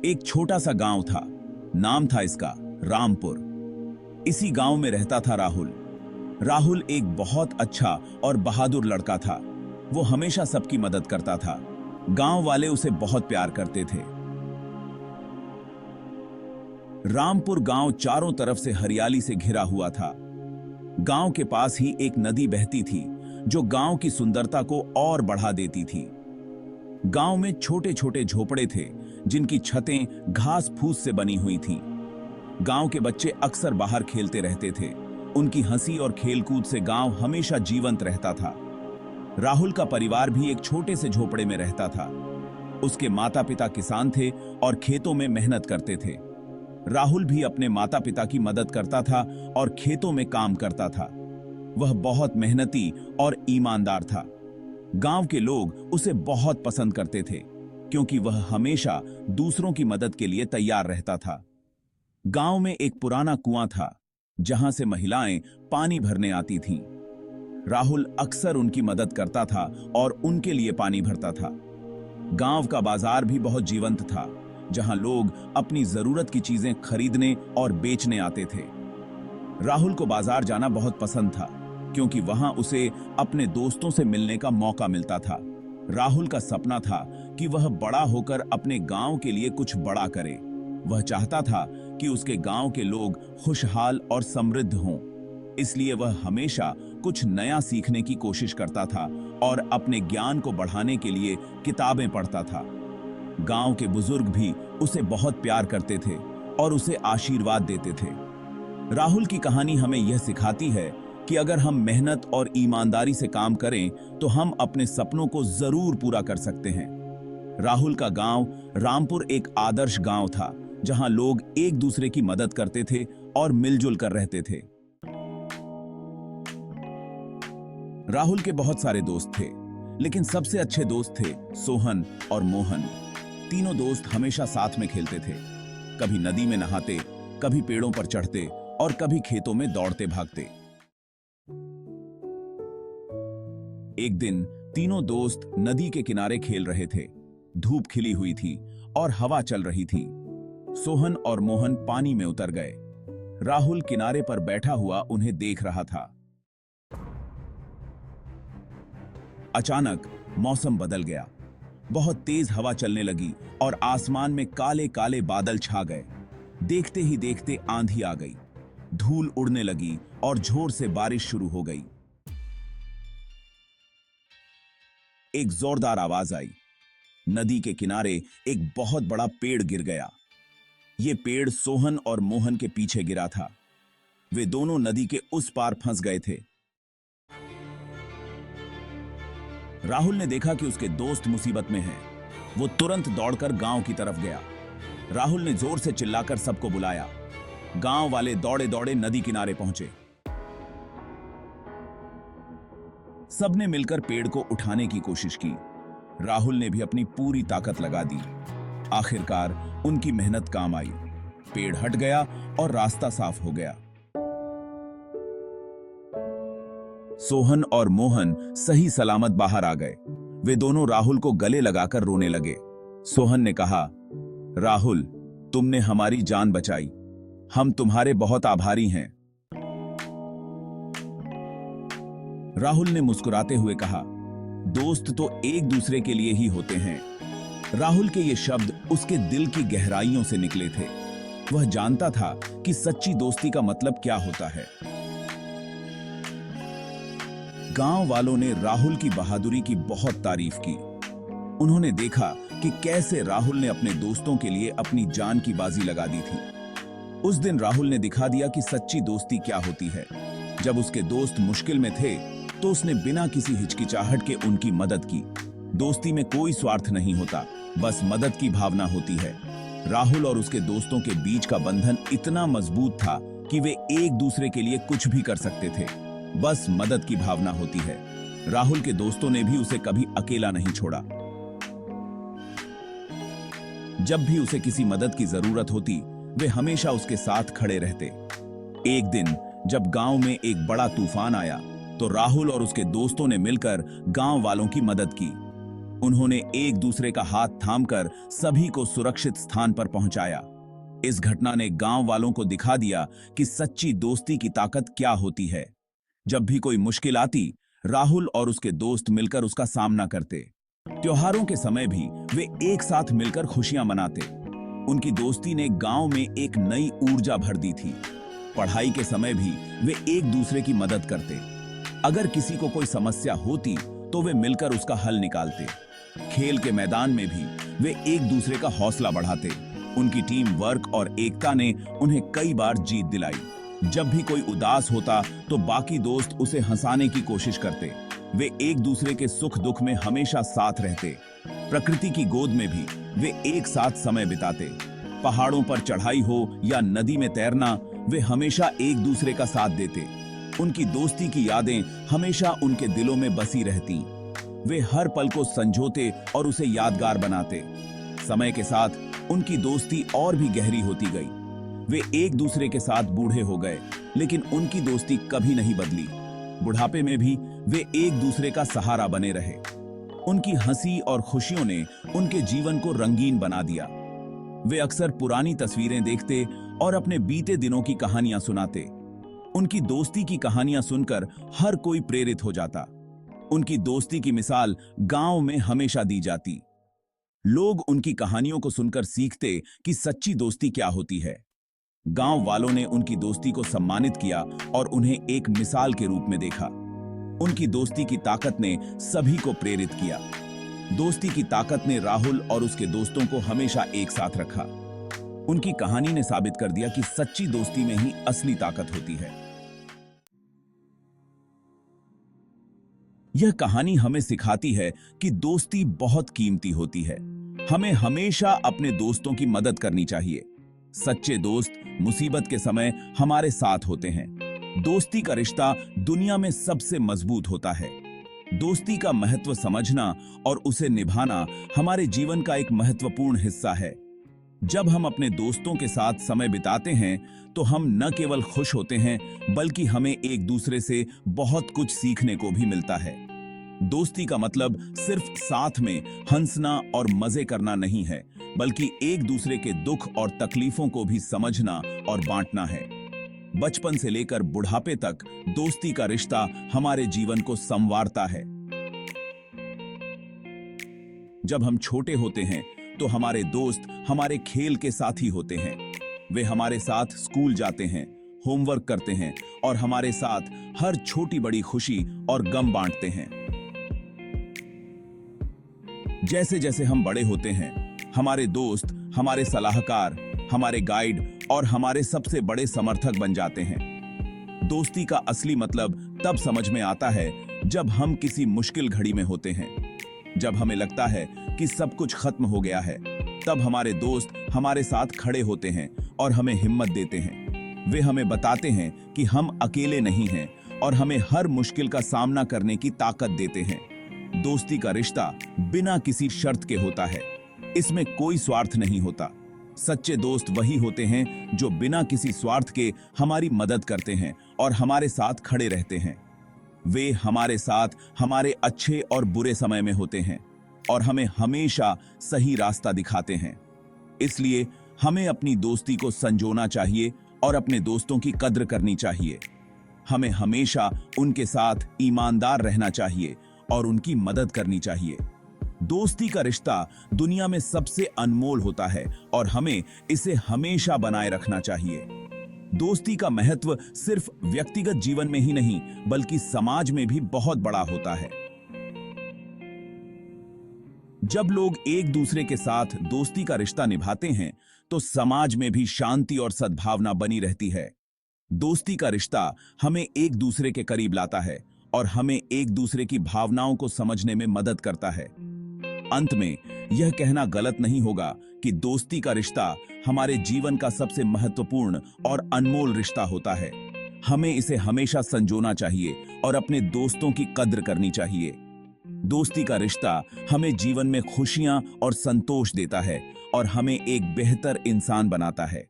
एक छोटा सा गांव था। नाम था इसका रामपुर। इसी गांव में रहता था राहुल। राहुल एक बहुत अच्छा और बहादुर लड़का था। वो हमेशा सबकी मदद करता था। गांव वाले उसे बहुत प्यार करते थे। रामपुर गांव चारों तरफ से हरियाली से घिरा हुआ था। गांव के पास ही एक नदी बहती थी जो गांव की सुंदरता को और बढ़ा देती थी। गांव में छोटे छोटे झोपड़े थे जिनकी छतें घास फूस से बनी हुई थीं। गांव के बच्चे अक्सर बाहर खेलते रहते थे। उनकी हंसी और खेलकूद से गांव हमेशा जीवंत रहता था। राहुल का परिवार भी एक छोटे से झोपड़े में रहता था। उसके माता पिता किसान थे और खेतों में मेहनत करते थे। राहुल भी अपने माता पिता की मदद करता था और खेतों में काम करता था। वह बहुत मेहनती और ईमानदार था। गांव के लोग उसे बहुत पसंद करते थे क्योंकि वह हमेशा दूसरों की मदद के लिए तैयार रहता था। गांव में एक पुराना कुआं था जहां से महिलाएं पानी भरने आती थीं। राहुल अक्सर उनकी मदद करता था और उनके लिए पानी भरता था। गांव का बाजार भी बहुत जीवंत था जहां लोग अपनी जरूरत की चीजें खरीदने और बेचने आते थे। राहुल को बाजार जाना बहुत पसंद था क्योंकि वहां उसे अपने दोस्तों से मिलने का मौका मिलता था। राहुल का सपना था कि वह बड़ा होकर अपने गांव के लिए कुछ बड़ा करे। वह चाहता था कि उसके गांव के लोग खुशहाल और समृद्ध हों। इसलिए वह हमेशा कुछ नया सीखने की कोशिश करता था और अपने ज्ञान को बढ़ाने के लिए किताबें पढ़ता था। गांव के बुजुर्ग भी उसे बहुत प्यार करते थे और उसे आशीर्वाद देते थे। राहुल की कहानी हमें यह सिखाती है कि अगर हम मेहनत और ईमानदारी से काम करें तो हम अपने सपनों को जरूर पूरा कर सकते हैं। राहुल का गांव रामपुर एक आदर्श गांव था जहां लोग एक दूसरे की मदद करते थे और मिलजुल कर रहते थे। राहुल के बहुत सारे दोस्त थे, लेकिन सबसे अच्छे दोस्त थे सोहन और मोहन। तीनों दोस्त हमेशा साथ में खेलते थे। कभी नदी में नहाते, कभी पेड़ों पर चढ़ते और कभी खेतों में दौड़ते भागते। एक दिन तीनों दोस्त नदी के किनारे खेल रहे थे। धूप खिली हुई थी और हवा चल रही थी। सोहन और मोहन पानी में उतर गए। राहुल किनारे पर बैठा हुआ उन्हें देख रहा था। अचानक मौसम बदल गया। बहुत तेज हवा चलने लगी और आसमान में काले काले बादल छा गए। देखते ही देखते आंधी आ गई। धूल उड़ने लगी और जोर से बारिश शुरू हो गई। एक जोरदार आवाज आई। नदी के किनारे एक बहुत बड़ा पेड़ गिर गया। यह पेड़ सोहन और मोहन के पीछे गिरा था। वे दोनों नदी के उस पार फंस गए थे। राहुल ने देखा कि उसके दोस्त मुसीबत में हैं। वो तुरंत दौड़कर गांव की तरफ गया। राहुल ने जोर से चिल्लाकर सबको बुलाया। गांव वाले दौड़े दौड़े नदी किनारे पहुंचे। सबने मिलकर पेड़ को उठाने की कोशिश की। राहुल ने भी अपनी पूरी ताकत लगा दी। आखिरकार उनकी मेहनत काम आई। पेड़ हट गया और रास्ता साफ हो गया। सोहन और मोहन सही सलामत बाहर आ गए। वे दोनों राहुल को गले लगाकर रोने लगे। सोहन ने कहा, राहुल, तुमने हमारी जान बचाई। हम तुम्हारे बहुत आभारी हैं। राहुल ने मुस्कुराते हुए कहा, दोस्त तो एक दूसरे के लिए ही होते हैं। राहुल के ये शब्द उसके दिल की गहराइयों से निकले थे। वह जानता था कि सच्ची दोस्ती का मतलब क्या होता है। गांव वालों ने राहुल की बहादुरी की बहुत तारीफ की। उन्होंने देखा कि कैसे राहुल ने अपने दोस्तों के लिए अपनी जान की बाजी लगा दी थी। उस दिन राहुल ने दिखा दिया कि सच्ची दोस्ती क्या होती है। जब उसके दोस्त मुश्किल में थे तो उसने बिना किसी हिचकिचाहट के उनकी मदद की। दोस्ती में कोई स्वार्थ नहीं होता, बस मदद की भावना होती है। राहुल और उसके दोस्तों के बीच का बंधन इतना मजबूत था कि वे एक दूसरे के लिए कुछ भी कर सकते थे। बस मदद की भावना होती है। राहुल के दोस्तों ने भी उसे कभी अकेला नहीं छोड़ा। जब भी उसे किसी मदद की जरूरत होती, वे हमेशा उसके साथ खड़े रहते। एक दिन जब गांव में एक बड़ा तूफान आया तो राहुल और उसके दोस्तों ने मिलकर गांव वालों की मदद की। उन्होंने एक दूसरे का हाथ थामकर सभी को सुरक्षित स्थान पर पहुंचाया। इस घटना ने गांव वालों को दिखा दिया कि सच्ची दोस्ती की ताकत क्या होती है। जब भी कोई मुश्किल आती, राहुल और उसके दोस्त मिलकर उसका सामना करते। त्योहारों के समय भी वे एक साथ मिलकर खुशियां मनाते। उनकी दोस्ती ने गांव में एक नई ऊर्जा भर दी थी। पढ़ाई के समय भी वे एक दूसरे की मदद करते। अगर किसी को कोई समस्या होती तो वे मिलकर उसका हल निकालते। खेल के मैदान में भी वे एक दूसरे का हौसला बढ़ाते। उनकी टीम वर्क और एकता ने उन्हें कई बार जीत दिलाई। जब भी कोई उदास होता तो बाकी दोस्त उसे हंसाने की कोशिश करते। वे एक दूसरे के सुख दुख में हमेशा साथ रहते। प्रकृति की गोद में भी वे एक साथ समय बिताते। पहाड़ों पर चढ़ाई हो या नदी में तैरना, वे हमेशा एक दूसरे का साथ देते। उनकी दोस्ती की यादें हमेशा उनके दिलों में बसी रहती। वे हर पल को संजोते और उसे यादगार बनाते। समय के साथ उनकी दोस्ती और भी गहरी होती गई। वे एक दूसरे के साथ बूढ़े हो गए, लेकिन उनकी दोस्ती कभी नहीं बदली। बुढ़ापे में भी वे एक दूसरे का सहारा बने रहे। उनकी हंसी और खुशियों ने उनके जीवन को रंगीन बना दिया। वे अक्सर पुरानी तस्वीरें देखते और अपने बीते दिनों की कहानियां सुनाते। उनकी दोस्ती की कहानियां सुनकर हर कोई प्रेरित हो जाता। उनकी दोस्ती की मिसाल गांव में हमेशा दी जाती। लोग उनकी कहानियों को सुनकर सीखते कि सच्ची दोस्ती क्या होती है। गांव वालों ने उनकी दोस्ती को सम्मानित किया और उन्हें एक मिसाल के रूप में देखा। उनकी दोस्ती की ताकत ने सभी को प्रेरित किया। दोस्ती की ताकत ने राहुल और उसके दोस्तों को हमेशा एक साथ रखा। उनकी कहानी ने साबित कर दिया कि सच्ची दोस्ती में ही असली ताकत होती है। यह कहानी हमें सिखाती है कि दोस्ती बहुत कीमती होती है। हमें हमेशा अपने दोस्तों की मदद करनी चाहिए। सच्चे दोस्त मुसीबत के समय हमारे साथ होते हैं। दोस्ती का रिश्ता दुनिया में सबसे मजबूत होता है। दोस्ती का महत्व समझना और उसे निभाना हमारे जीवन का एक महत्वपूर्ण हिस्सा है। जब हम अपने दोस्तों के साथ समय बिताते हैं तो हम न केवल खुश होते हैं, बल्कि हमें एक दूसरे से बहुत कुछ सीखने को भी मिलता है। दोस्ती का मतलब सिर्फ साथ में हंसना और मजे करना नहीं है, बल्कि एक दूसरे के दुख और तकलीफों को भी समझना और बांटना है। बचपन से लेकर बुढ़ापे तक दोस्ती का रिश्ता हमारे जीवन को संवारता है। जब हम छोटे होते हैं तो हमारे दोस्त हमारे खेल के साथी होते हैं। वे हमारे साथ स्कूल जाते हैं, होमवर्क करते हैं और हमारे साथ हर छोटी बड़ी खुशी और गम बांटते हैं। जैसे जैसे हम बड़े होते हैं, हमारे दोस्त हमारे सलाहकार, हमारे गाइड और हमारे सबसे बड़े समर्थक बन जाते हैं। दोस्ती का असली मतलब तब समझ में आता है जब हम किसी मुश्किल घड़ी में होते हैं। जब हमें लगता है कि सब कुछ खत्म हो गया है, तब हमारे दोस्त हमारे साथ खड़े होते हैं और हमें हिम्मत देते हैं। वे हमें बताते हैं कि हम अकेले नहीं हैं और हमें हर मुश्किल का सामना करने की ताकत देते हैं। दोस्ती का रिश्ता बिना किसी शर्त के होता है। इसमें कोई स्वार्थ नहीं होता। सच्चे दोस्त वही होते हैं जो बिना किसी स्वार्थ के हमारी मदद करते हैं और हमारे साथ खड़े रहते हैं। वे हमारे साथ हमारे अच्छे और बुरे समय में होते हैं और हमें हमेशा सही रास्ता दिखाते हैं। इसलिए हमें अपनी दोस्ती को संजोना चाहिए और अपने दोस्तों की कद्र करनी चाहिए। हमें हमेशा उनके साथ ईमानदार रहना चाहिए और उनकी मदद करनी चाहिए। दोस्ती का रिश्ता दुनिया में सबसे अनमोल होता है और हमें इसे हमेशा बनाए रखना चाहिए। दोस्ती का महत्व सिर्फ व्यक्तिगत जीवन में ही नहीं, बल्कि समाज में भी बहुत बड़ा होता है। जब लोग एक दूसरे के साथ दोस्ती का रिश्ता निभाते हैं तो समाज में भी शांति और सद्भावना बनी रहती है। दोस्ती का रिश्ता हमें एक दूसरे के करीब लाता है और हमें एक दूसरे की भावनाओं को समझने में मदद करता है। अंत में यह कहना गलत नहीं होगा कि दोस्ती का रिश्ता हमारे जीवन का सबसे महत्वपूर्ण और अनमोल रिश्ता होता है। हमें इसे हमेशा संजोना चाहिए और अपने दोस्तों की कद्र करनी चाहिए। दोस्ती का रिश्ता हमें जीवन में खुशियां और संतोष देता है और हमें एक बेहतर इंसान बनाता है।